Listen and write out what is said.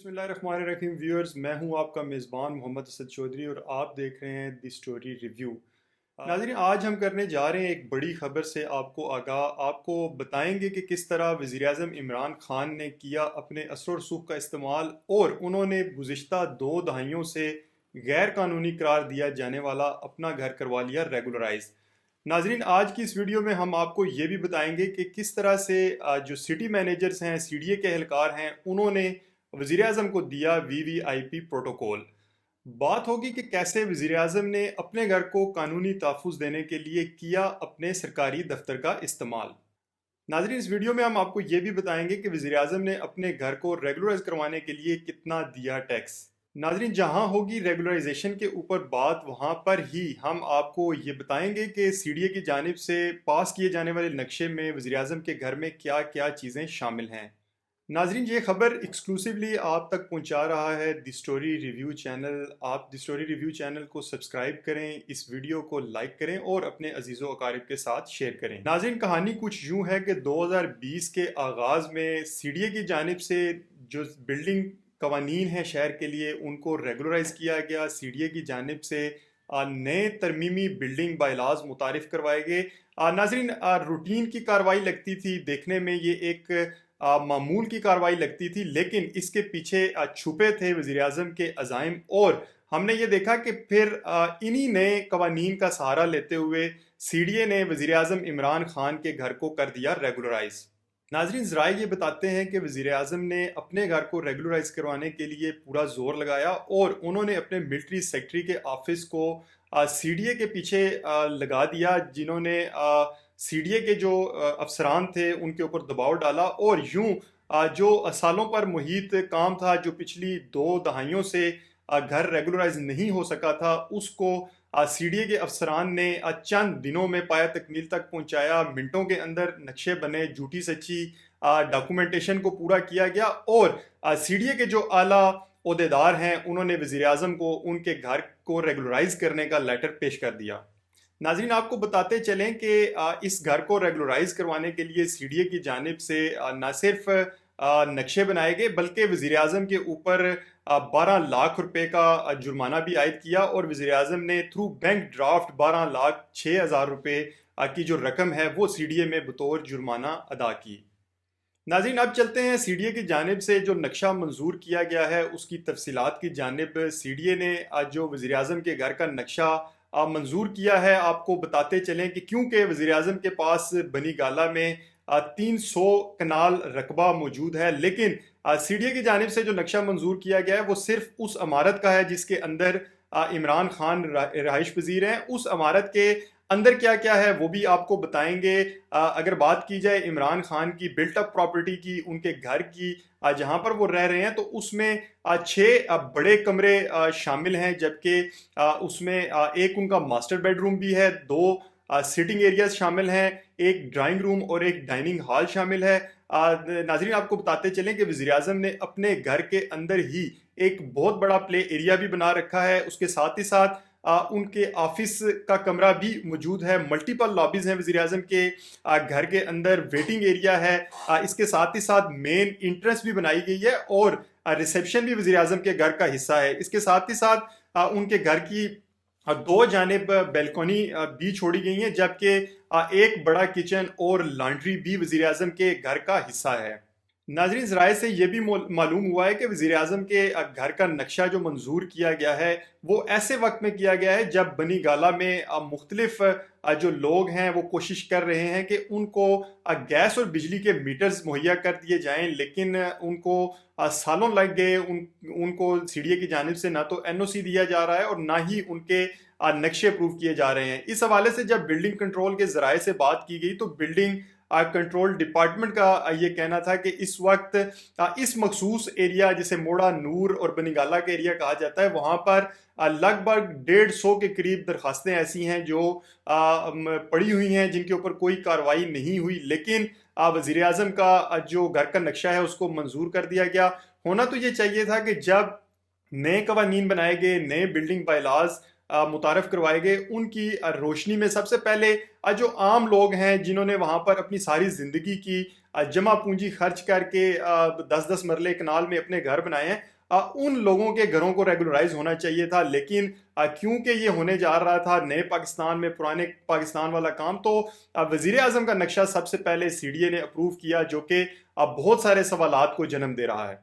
बिस्मिल्लाहिर्रहमानिर्रहीम व्यूअर्स, मैं हूं आपका मेज़बान मोहम्मद असद चौधरी और आप देख रहे हैं दी स्टोरी रिव्यू। नाज़रीन, आज हम करने जा रहे हैं एक बड़ी ख़बर से आपको आगाह। आपको बताएंगे कि किस तरह वज़ीर-ए-आज़म इमरान खान ने किया अपने असर और रसूख का इस्तेमाल और उन्होंने गुज़िश्ता 2 दहाइयों से गैर कानूनी करार दिया जाने वाला अपना घर करवा लिया रेगुलराइज। नाजरीन, आज की इस वीडियो में हम आपको ये भी बताएंगे कि किस तरह से जो सिटी मैनेजर्स हैं, सीडीए के एहलकार हैं, उन्होंने वज़ीर आज़म को दिया वीवीआईपी प्रोटोकॉल। बात होगी कि कैसे वज़ीर आज़म ने अपने घर को कानूनी तहफ़्फ़ुज़ देने के लिए किया अपने सरकारी दफ्तर का इस्तेमाल। नाज़रीन, इस वीडियो में हम आपको ये भी बताएंगे कि वज़ीर आज़म ने अपने घर को रेगुलराइज करवाने के लिए कितना दिया टैक्स। नाज़रीन, जहां होगी रेगुलराइजेशन के ऊपर बात, वहां पर ही हम आपको ये बताएंगे कि सीडीए की जानिब से पास किए जाने वाले नक्शे में वज़ीर आज़म के घर में क्या क्या चीज़ें शामिल हैं। नाजरीन, ये खबर एक्सक्लूसिवली आप तक पहुंचा रहा है दी स्टोरी रिव्यू चैनल। आप दी स्टोरी रिव्यू चैनल को सब्सक्राइब करें, इस वीडियो को लाइक करें और अपने अजीज़ों अकारिब के साथ शेयर करें। नाजरीन, कहानी कुछ यूं है कि 2020 के आगाज़ में सीडीए की जानिब से जो बिल्डिंग कवानीन है शहर के लिए, उनको रेगुलराइज किया गया। सीडीए की जानिब से नए तरमीमी बिल्डिंग बायलाज मुतारिफ करवाए गए। नाजरीन, रूटीन की कार्रवाई लगती थी, देखने में ये एक मामूल की कार्रवाई लगती थी, लेकिन इसके पीछे छुपे थे वज़ीर आज़म के अज़ाइम। और हमने ये देखा कि फिर इन्हीं नए कवानीन का सहारा लेते हुए सीडीए ने वज़ीर आज़म इमरान खान के घर को कर दिया रेगुलराइज। नाजरीन, ज़राए ये बताते हैं कि वज़ीर आज़म ने अपने घर को रेगुलराइज करवाने के लिए पूरा जोर लगाया और उन्होंने अपने मिलिट्री सेक्रेटरी के ऑफिस को सीडीए के पीछे लगा दिया, जिन्होंने सीडीए के जो अफसरान थे उनके ऊपर दबाव डाला और यूं जो सालों पर मुहित काम था, जो पिछली 2 दहाइयों से घर रेगुलराइज नहीं हो सका था, उसको सीडीए के अफसरान ने चंद दिनों में पाया तकमील तक पहुंचाया। मिनटों के अंदर नक्शे बने, झूठी सच्ची डॉक्यूमेंटेशन को पूरा किया गया और सीडीए के जो आला ओहदेदार हैं, उन्होंने वज़ीर आज़म को उनके घर को रेगुलराइज करने का लेटर पेश कर दिया। नाज़रीन, आपको बताते चलें कि इस घर को रेगुलराइज करवाने के लिए सीडीए की जानिब से न सिर्फ नक्शे बनाए गए, बल्कि वज़ीर आज़म के ऊपर 12 लाख रुपए का जुर्माना भी आयद किया और वज़ीर आज़म ने थ्रू बैंक ड्राफ्ट 12,06,000 रुपए की जो रकम है वो सीडीए में बतौर जुर्माना अदा की। नाज़रीन, अब चलते हैं सीडीए की जानिब से जो नक्शा मंजूर किया गया है उसकी तफसीलात की जानिब। सीडीए ने जो वज़ीर आज़म के घर का नक्शा मंजूर किया है, आपको बताते चलें कि क्योंकि वज़ीर आज़म के पास बनी गाला में 300 कनाल रकबा मौजूद है, लेकिन सीडीए की जानिब से जो नक्शा मंजूर किया गया है वो सिर्फ उस इमारत का है जिसके अंदर इमरान खान रहाइश पजीर हैं। उस इमारत के अंदर क्या क्या है वो भी आपको बताएंगे। अगर बात की जाए इमरान खान की बिल्ट अप प्रॉपर्टी की, उनके घर की, जहां पर वो रह रहे हैं, तो उसमें 6 बड़े कमरे शामिल हैं, जबकि उसमें एक उनका मास्टर बेडरूम भी है, 2 सिटिंग एरियाज शामिल हैं, एक ड्राइंग रूम और एक डाइनिंग हॉल शामिल है। नाजरीन, आपको बताते चलें कि वज़ीर आज़म ने अपने घर के अंदर ही एक बहुत बड़ा प्ले एरिया भी बना रखा है। उसके साथ ही साथ उनके ऑफिस का कमरा भी मौजूद है। मल्टीपल लॉबीज हैं वज़ीर आज़म के घर के अंदर, वेटिंग एरिया है। इसके साथ ही साथ मेन इंट्रेंस भी बनाई गई है और रिसेप्शन भी वज़ीर आज़म के घर का हिस्सा है। इसके साथ ही साथ उनके घर की 2 जानिब बैल्कनी भी छोड़ी गई हैं, जबकि एक बड़ा किचन और लॉन्ड्री भी वज़ीर आज़म के घर का हिस्सा है। नाजरीन, ज़राए से ये भी मालूम हुआ है कि वज़ीर आज़म के घर का नक्शा जो मंजूर किया गया है वो ऐसे वक्त में किया गया है जब बनी गाला में मुख्तलिफ जो लोग हैं वो कोशिश कर रहे हैं कि उनको गैस और बिजली के मीटर्स मुहैया कर दिए जाएं, लेकिन उनको सालों लग गए। उनको सीडीए की जानिब से ना तो एनओसी दिया जा रहा है और ना ही उनके नक्शे अप्रूव किए जा रहे हैं। इस हवाले से जब बिल्डिंग कंट्रोल के ज़राए से बात की गई तो बिल्डिंग कंट्रोल डिपार्टमेंट का ये कहना था कि इस वक्त इस मखसूस एरिया जिसे मोड़ा नूर और बनीगाला का एरिया कहा जाता है, वहाँ पर लगभग 150 के करीब दरखास्तें ऐसी हैं जो पड़ी हुई हैं जिनके ऊपर कोई कार्रवाई नहीं हुई, लेकिन वज़ीर आज़म का जो घर का नक्शा है उसको मंजूर कर दिया गया। होना तो ये चाहिए था कि जब नए कवानीन बनाए गए, नए बिल्डिंग बायलाज متعارف کروائے گئے، ان کی روشنی میں سب سے پہلے جو عام لوگ ہیں جنہوں نے وہاں پر اپنی ساری زندگی کی جمع پونجی خرچ کر کے 10 مرلے کنال میں اپنے گھر بنائے ہیں، ان لوگوں کے گھروں کو ریگولرائز ہونا چاہیے تھا، لیکن کیونکہ یہ ہونے جا رہا تھا نئے پاکستان میں پرانے پاکستان والا کام، تو وزیر اعظم کا نقشہ سب سے پہلے CDA نے اپروو کیا، جو کہ بہت سارے سوالات کو جنم دے رہا ہے۔